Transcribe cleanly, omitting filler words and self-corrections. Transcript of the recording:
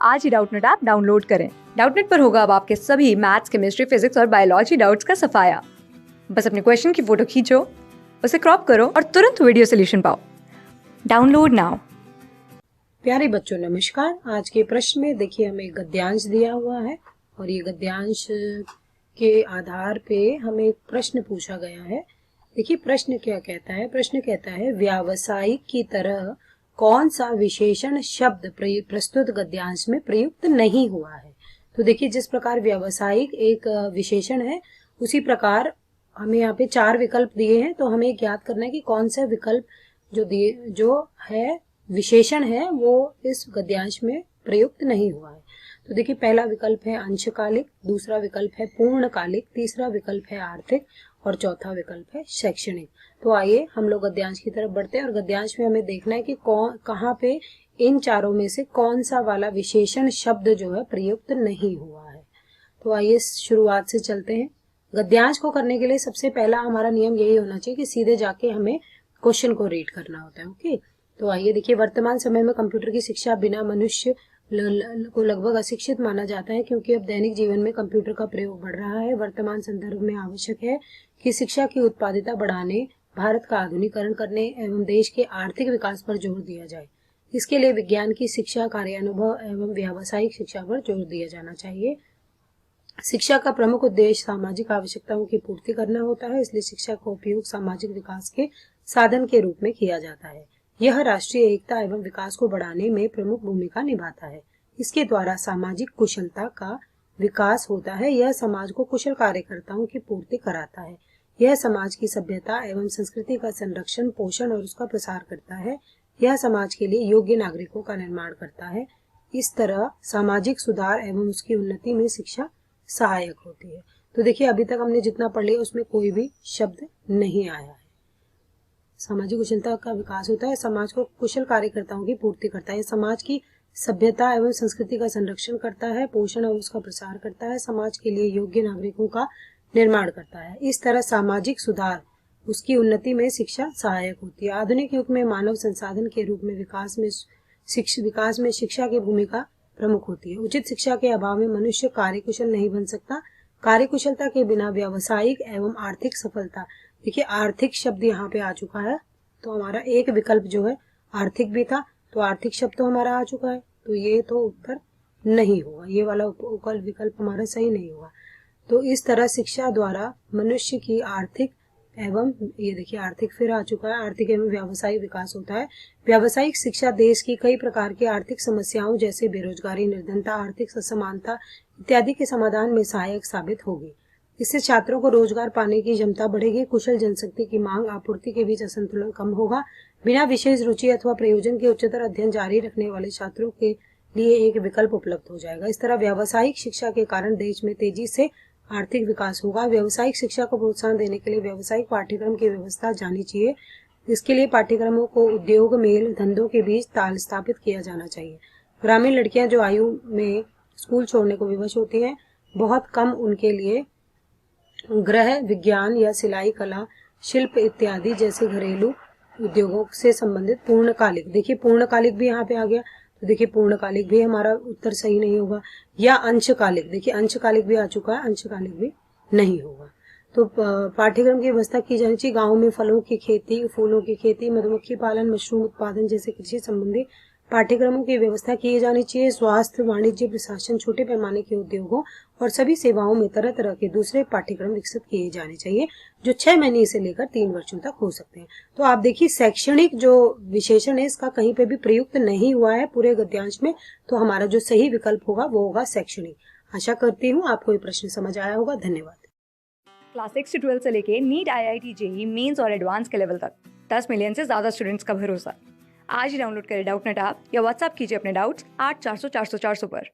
आज ही Doubtnut app download करें। Doubtnut पर होगा अब आपके सभी मैथ्स, केमिस्ट्री, फिजिक्स और बायोलॉजी डाउट्स का सफाया। बस अपने क्वेश्चन की फोटो खींचो, उसे क्रॉप करो और तुरंत वीडियो सोल्यूशन पाओ। Download now. प्यारे बच्चों नमस्कार। आज के प्रश्न में देखिए हमें एक गद्यांश दिया हुआ है और ये गद्यांश के आधार पे हमें एक प्रश्न पूछा गया है। देखिए प्रश्न क्या कहता है। प्रश्न कहता है व्यावसायिक की तरह कौन सा विशेषण शब्द प्रस्तुत गद्यांश में प्रयुक्त नहीं हुआ है। तो देखिए जिस प्रकार व्यावसायिक एक विशेषण है उसी प्रकार हमें यहाँ पे 4 विकल्प दिए हैं। तो हमें ज्ञात करना है कि कौन सा विकल्प जो है विशेषण है वो इस गद्यांश में प्रयुक्त नहीं हुआ है। तो देखिए पहला विकल्प है अंशकालिक, दूसरा विकल्प है पूर्णकालिक, तीसरा विकल्प है आर्थिक और चौथा विकल्प है शैक्षणिक। तो आइए हम लोग गद्यांश की तरफ बढ़ते हैं और गद्यांश में हमें देखना है कि कहाँ पे इन चारों में से कौन सा वाला विशेषण शब्द जो है प्रयुक्त नहीं हुआ है। तो आइए शुरुआत से चलते हैं। गद्यांश को करने के लिए सबसे पहला हमारा नियम यही होना चाहिए कि सीधे जाके हमें क्वेश्चन को रीड करना होता है। ओके, तो आइए देखिए वर्तमान समय में कंप्यूटर की शिक्षा बिना मनुष्य को लगभग अशिक्षित माना जाता है, क्योंकि अब दैनिक जीवन में कंप्यूटर का प्रयोग बढ़ रहा है। वर्तमान संदर्भ में आवश्यक है कि शिक्षा की उत्पादकता बढ़ाने, भारत का आधुनिकीकरण करने एवं देश के आर्थिक विकास पर जोर दिया जाए। इसके लिए विज्ञान की शिक्षा, कार्यानुभव एवं व्यावसायिक शिक्षा पर जोर दिया जाना चाहिए। शिक्षा का प्रमुख उद्देश्य सामाजिक आवश्यकताओं की पूर्ति करना होता है, इसलिए शिक्षा का उपयोग सामाजिक विकास के साधन के रूप में किया जाता है। यह राष्ट्रीय एकता एवं विकास को बढ़ाने में प्रमुख भूमिका निभाता है। इसके द्वारा सामाजिक कुशलता का विकास होता है। यह समाज को कुशल कार्यकर्ताओं की पूर्ति कराता है। यह समाज की सभ्यता एवं संस्कृति का संरक्षण, पोषण और उसका प्रसार करता है। यह समाज के लिए योग्य नागरिकों का निर्माण करता है। इस तरह सामाजिक सुधार एवं उसकी उन्नति में शिक्षा सहायक होती है। तो देखिए अभी तक हमने जितना पढ़ लिया उसमें कोई भी शब्द नहीं आया है। सामाजिक कुशलता का विकास होता है, समाज को कुशल कार्यकर्ताओं की पूर्ति करता है, समाज की सभ्यता एवं संस्कृति का संरक्षण करता है, पोषण और उसका प्रसार करता है, समाज के लिए योग्य नागरिकों का निर्माण करता है। इस तरह सामाजिक सुधार उसकी उन्नति में शिक्षा सहायक होती है। आधुनिक युग में मानव संसाधन के रूप में विकास में शिक्षा की भूमिका प्रमुख होती है। उचित शिक्षा के अभाव में मनुष्य कार्यकुशल नहीं बन सकता। कार्यकुशलता के बिना व्यावसायिक एवं आर्थिक सफलता, देखिए आर्थिक शब्द यहाँ पे आ चुका है, तो हमारा एक विकल्प जो है आर्थिक भी था, तो आर्थिक शब्द तो हमारा आ चुका है, तो ये तो उत्तर नहीं होगा, ये वाला विकल्प हमारा सही नहीं होगा। तो इस तरह शिक्षा द्वारा मनुष्य की आर्थिक एवं ये देखिए आर्थिक फिर आ चुका है, आर्थिक एवं व्यावसायिक विकास होता है। व्यावसायिक शिक्षा देश की कई प्रकार की आर्थिक समस्याओं जैसे बेरोजगारी, निर्धनता, आर्थिक असमानता इत्यादि के समाधान में सहायक साबित होगी। इससे छात्रों को रोजगार पाने की क्षमता बढ़ेगी। कुशल जनशक्ति की मांग आपूर्ति के बीच असंतुलन कम होगा। बिना विशेष रुचि अथवा प्रयोजन के उच्चतर अध्ययन जारी रखने वाले छात्रों के लिए एक विकल्प उपलब्ध हो जाएगा। इस तरह व्यावसायिक शिक्षा के कारण देश में तेजी से आर्थिक विकास होगा। व्यावसायिक शिक्षा को प्रोत्साहन देने के लिए व्यावसायिक पाठ्यक्रम की व्यवस्था जानी चाहिए। इसके लिए पाठ्यक्रमों को उद्योग, मेल, धंधों के बीच ताल स्थापित किया जाना चाहिए। ग्रामीण लड़कियां जो आयु में स्कूल छोड़ने को विवश होती हैं, बहुत कम उनके लिए गृह विज्ञान या सिलाई कला, शिल्प इत्यादि जैसे घरेलू उद्योगों से संबंधित पूर्णकालिक, देखिए पूर्णकालिक भी यहाँ पे आ गया, तो देखिए पूर्णकालिक भी हमारा उत्तर सही नहीं होगा। या अंशकालिक, देखिए अंशकालिक भी आ चुका है, अंशकालिक भी नहीं होगा। तो पाठ्यक्रम की व्यवस्था की जानी चाहिए। गाँव में फलों की खेती, फूलों की खेती, मधुमक्खी पालन, मशरूम उत्पादन जैसे कृषि संबंधी पाठ्यक्रमों की व्यवस्था की जानी चाहिए। स्वास्थ्य, वाणिज्य, प्रशासन, छोटे पैमाने के उद्योगों और सभी सेवाओं में तरह तरह के दूसरे पाठ्यक्रम विकसित किए जाने चाहिए, जो 6 महीने से लेकर 3 वर्षों तक हो सकते हैं। तो आप देखिए शैक्षणिक जो विशेषण है इसका कहीं पे भी प्रयुक्त नहीं हुआ है पूरे गद्यांश में, तो हमारा जो सही विकल्प होगा वो होगा शैक्षणिक। आशा करती हूँ आपको ये प्रश्न समझ आया होगा। धन्यवाद। क्लास 6 से 12 से लेके नीट, IIT, JEE मेंस और एडवांस के लेवल तक 10 मिलियन से ज्यादा स्टूडेंट्स का भरोसा। आज ही डाउनलोड करें डाउटनेट ऐप या व्हाट्सएप कीजिए अपने डाउट्स 8400 400 400 पर।